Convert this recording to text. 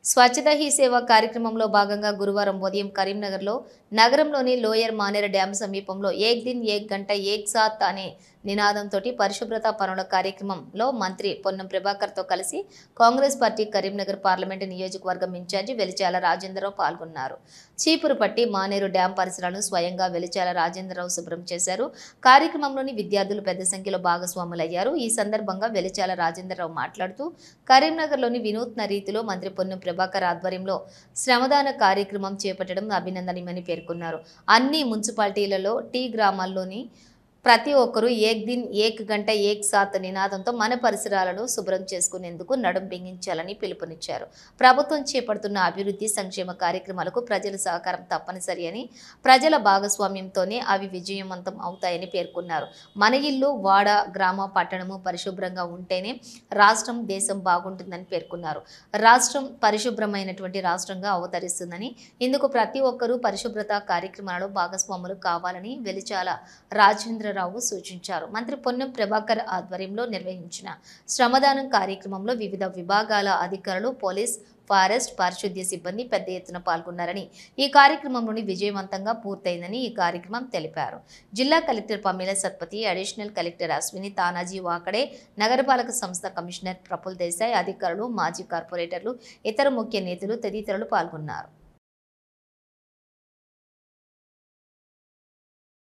స్వచ్ఛత హీ సేవ కార్యక్రమంలో భాగంగా గురువారం ఉదయం కరీంనగర్లో నగరంలోని లోయర్ మానేరు డ్యాం సమీపంలో ఏక్ దిన్ ఏక్ గంట ఏక్ సాత్ అనే నినాదంతో పరిశుభ్రత పనుల కార్యక్రమంలో మంత్రి పొన్నం ప్రభాకర్తో కలిసి కాంగ్రెస్ పార్టీ కరీంనగర్ పార్లమెంటు నియోజకవర్గం ఇన్ఛార్జి వెలిచాల రాజేంద్రరావు పాల్గొన్నారు. చీపురుపట్టి మానేరు డ్యాం పరిసరాలను స్వయంగా వెలిచాల రాజేంద్రరావు శుభ్రం చేశారు. కార్యక్రమంలోని విద్యార్థులు పెద్ద సంఖ్యలో భాగస్వాములయ్యారు. ఈ సందర్భంగా వెలిచాల రాజేంద్రరావు మాట్లాడుతూ కరీంనగర్లోని వినూత్న రీతిలో మంత్రి పొన్నం ప్రభాకర్ ఆధ్వర్యంలో శ్రమదాన కార్యక్రమం చేపట్టడం అభినందనీయమని పేర్కొన్నారు. అన్ని మున్సిపాలిటీలలో టీ గ్రామాల్లోని ప్రతి ఒక్కరూ ఏక్ దిన్ ఏక్ గంట ఏక్ సాత్ నినాదంతో మన పరిసరాలను శుభ్రం చేసుకునేందుకు నడుం బిగించాలని పిలుపునిచ్చారు. ప్రభుత్వం చేపడుతున్న అభివృద్ధి సంక్షేమ కార్యక్రమాలకు ప్రజల సహకారం తప్పనిసరి అని, ప్రజల భాగస్వామ్యంతోనే అవి విజయవంతం అవుతాయని పేర్కొన్నారు. మన ఇల్లు, వాడ, గ్రామ, పట్టణము పరిశుభ్రంగా ఉంటేనే రాష్ట్రం, దేశం బాగుంటుందని పేర్కొన్నారు. రాష్ట్రం పరిశుభ్రమైనటువంటి రాష్ట్రంగా అవతరిస్తుందని, ఇందుకు ప్రతి ఒక్కరూ పరిశుభ్రత కార్యక్రమాలలో భాగస్వాములు కావాలని వెలిచాల రాజేంద్ర రావు సూచించారు. మంత్రి పొన్నం ప్రభాకర్ ఆధ్వర్యంలో నిర్వహించిన శ్రమదానం కార్యక్రమంలో వివిధ విభాగాల అధికారులు, పోలీస్, ఫారెస్ట్, పారిశుద్ధ్య సిబ్బంది పెద్ద ఎత్తున పాల్గొన్నారని, ఈ కార్యక్రమంలోని విజయవంతంగా పూర్తయిందని ఈ కార్యక్రమం తెలిపారు. జిల్లా collector Pamela Satpathy, additional collector Ashwini, Tanaji Wakade, నగరపాలక సంస్థ కమిషనర్ ప్రఫుల్ దేశాయ్, అధికారులు, మాజీ కార్పొరేటర్లు, ఇతర ముఖ్య నేతలు తదితరులు పాల్గొన్నారు.